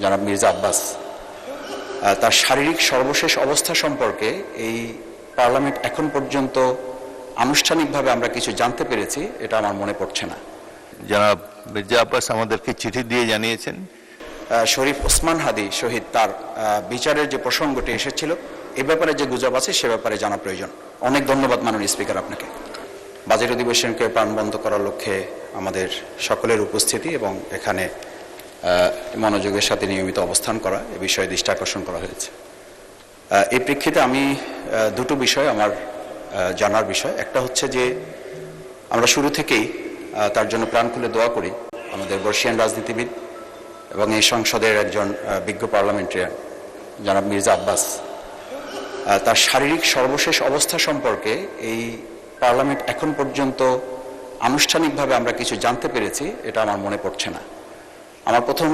জনাব মির্জা আব্বাস তার শারীরিক সর্বশেষ অবস্থা সম্পর্কে এই পার্লামেন্ট এখন পর্যন্ত আনুষ্ঠানিকভাবে আমরা কিছু জানতে পেরেছি, এটা আমার মনে পড়ছে না। জনাব মির্জা আব্বাস আমাদেরকে চিঠি দিয়ে জানিয়েছেন শরীফ ওসমান হাদি শহীদ তার বিচারের যে প্রসঙ্গটি এসেছিল এ ব্যাপারে যে গুজব আছে সে ব্যাপারে জানা প্রয়োজন। অনেক ধন্যবাদ মাননীয় স্পিকার আপনাকে। বাজেট অধিবেশনকে প্রাণবন্ত করার লক্ষ্যে আমাদের সকলের উপস্থিতি এবং এখানে মনোযোগের সাথে নিয়মিত অবস্থান করা এ বিষয়ে দৃষ্টি আকর্ষণ করা হয়েছে। এই প্রেক্ষিতে আমি দুটো বিষয় আমার জানার বিষয়। একটা হচ্ছে যে আমরা শুরু থেকেই তার জন্য প্রাণ খুলে দোয়া করি। আমাদের বর্ষিয়ান রাজনীতিবিদ এবং এই সংসদের একজন বিজ্ঞ পার্লামেন্টারিয়ান জনাব মির্জা আব্বাস তার শারীরিক সর্বশেষ অবস্থা সম্পর্কে এই পার্লামেন্ট এখন পর্যন্ত আনুষ্ঠানিকভাবে আমরা কিছু জানতে পেরেছি, এটা আমার মনে পড়ছে না। আমার প্রথম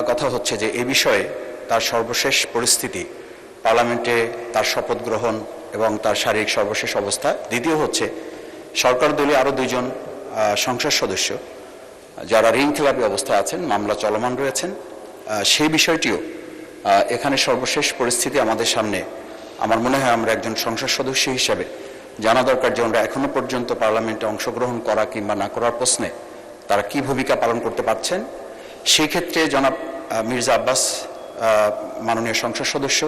কথা হচ্ছে যে এই বিষয়ে তার সর্বশেষ পরিস্থিতি, পার্লামেন্টে তার শপথ গ্রহণ এবং তার শারীরিক সর্বশেষ অবস্থা। দ্বিতীয় হচ্ছে সরকার দলীয় আরও দুইজন সংসদ সদস্য যারা ঋণখেলাপি অবস্থায় আছেন, মামলা চলমান রয়েছেন, সেই বিষয়টিও এখানে সর্বশেষ পরিস্থিতি আমাদের সামনে। আমার মনে হয় আমরা একজন সংসদ সদস্য হিসাবে জানা দরকার যে আমরা এখনো পর্যন্ত পার্লামেন্টে অংশগ্রহণ করা কিংবা না করার প্রশ্নে তারা কি ভূমিকা পালন করতে পারছেন। সেই ক্ষেত্রে জনাব মির্জা আব্বাস মাননীয় সংসদ সদস্য,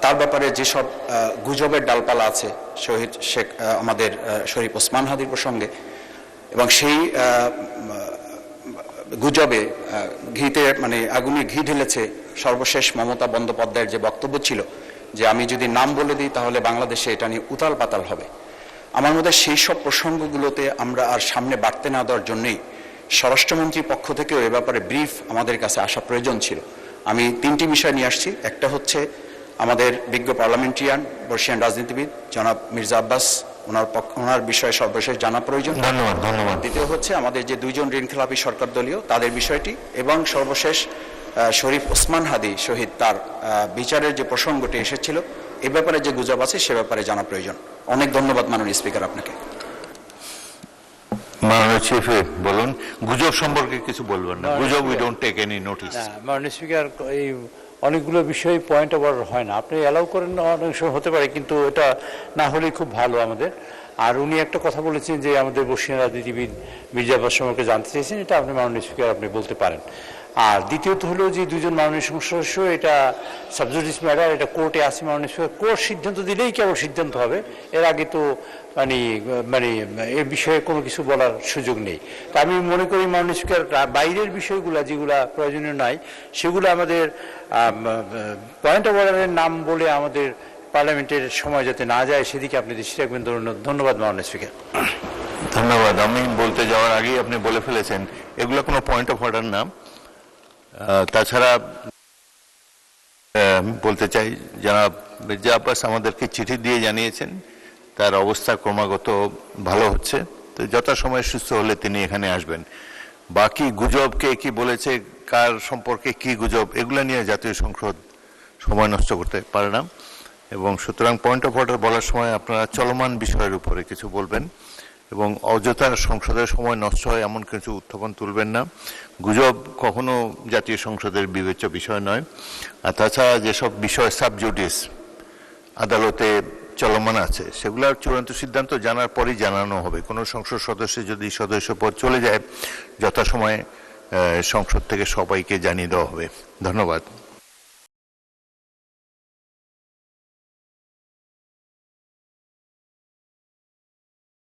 তার ব্যাপারে যেসব গুজবের ডালপালা আছে শহীদ শেখ আমাদের শরীফ ওসমান হাদির প্রসঙ্গে, এবং সেই গুজবে ঘিতে আগুনে ঘি ঢেলেছে সর্বশেষ মমতা বন্দ্যোপাধ্যায়ের যে বক্তব্য ছিল যে আমি যদি নাম বলে দিই তাহলে বাংলাদেশে এটা নিয়ে উতাল পাতাল হবে। আমার মধ্যে সেই সব প্রসঙ্গগুলোতে আমরা আর সামনে বাড়তে না দেওয়ার জন্যই স্বরাষ্ট্রমন্ত্রীর পক্ষ থেকেও এ ব্যাপারে ব্রিফ আমাদের কাছে আসা প্রয়োজন ছিল। আমি তিনটি বিষয় নিয়ে আসছি। একটা হচ্ছে আমাদের বিজ্ঞ পার্লামেন্টারিয়ান বর্ষিয়ান রাজনীতিবিদ জনাব মির্জা আব্বাস, ওনার বিষয়ে সর্বশেষ জানা প্রয়োজন। ধন্যবাদ। দ্বিতীয় হচ্ছে আমাদের যে দুইজন ঋণখেলাপি সরকার দলীয় তাদের বিষয়টি, এবং সর্বশেষ শরীফ ওসমান হাদি শহীদ তার বিচারের যে প্রসঙ্গটি এসেছিল এ ব্যাপারে যে গুজব আছে সে ব্যাপারে জানা প্রয়োজন। অনেক ধন্যবাদ মাননীয় স্পিকার আপনাকে। মাননীয় চিফ বলুন, গুজব সম্পর্কে কিছু বলবেন না? গুজব we don't take any notice. মাননীয় স্পিকার, এই অনেকগুলো বিষয় পয়েন্ট ওভার হয় না, আপনি অ্যালাউ করেন না, অনেক সময় হতে পারে, কিন্তু এটা না হলেই খুব ভালো আমাদের। আর উনি একটা কথা বলেছেন যে আমাদের বর্ষিয়ান রাজনীতিবিদ মির্জা আব্বাস সম্পর্কে জানতে চেয়েছেন, এটা আপনি মাননীয় স্পিকার আপনি বলতে পারেন। আর দ্বিতীয়ত হলো যে দুজন মাননীয় সংসদ সদস্য, এটা সাবজুডিস ম্যাটার, এটা কোর্টে আছে। মাননীয় স্পিকার কোর্ট সিদ্ধান্ত দিলেই কেবল সিদ্ধান্ত হবে, এর আগে তো এ বিষয়ে কোনো কিছু বলার সুযোগ নেই। তা আমি মনে করি মাননীয় স্পিকার বাইরের বিষয়গুলো যেগুলা প্রয়োজনীয় নাই সেগুলো আমাদের পয়েন্ট অফ অর্ডারের নাম বলে আমাদের পার্লামেন্টের সময় যাতে না যায় সেদিকে আপনি দৃষ্টি রাখবেন। ধন্যবাদ মাননীয় স্পিকার। ধন্যবাদ। আমি বলতে যাওয়ার আগেই আপনি বলে ফেলেছেন এগুলো কোনো পয়েন্ট অফ অর্ডার না। তাছাড়া বলতে চাই জনাব মির্জা আব্বাস আমাদেরকে চিঠি দিয়ে জানিয়েছেন তার অবস্থা ক্রমাগত ভালো হচ্ছে, তো যথাসময়ে সুস্থ হলে তিনি এখানে আসবেন। বাকি গুজব কে কি বলেছে, কার সম্পর্কে কি গুজব, এগুলো নিয়ে জাতীয় সংসদ সময় নষ্ট করতে পারে না, এবং সুতরাং পয়েন্ট অফ অর্ডার বলার সময় আপনারা চলমান বিষয়ের উপরে কিছু বলবেন এবং অযথা সংসদের সময় নষ্ট হয় এমন কিছু উত্থাপন তুলবেন না। গুজব কখনো জাতীয় সংসদের বিবেচ্য বিষয় নয়। আর তাছাড়া যেসব বিষয় সাবজুডিস আদালতে চলমান আছে সেগুলোর চূড়ান্ত সিদ্ধান্ত জানার পরই জানানো হবে। কোনো সংসদ সদস্য যদি সদস্য পদ চলে যায় যথাসময়ে সংসদ থেকে সবাইকে জানিয়ে দেওয়া হবে। ধন্যবাদ।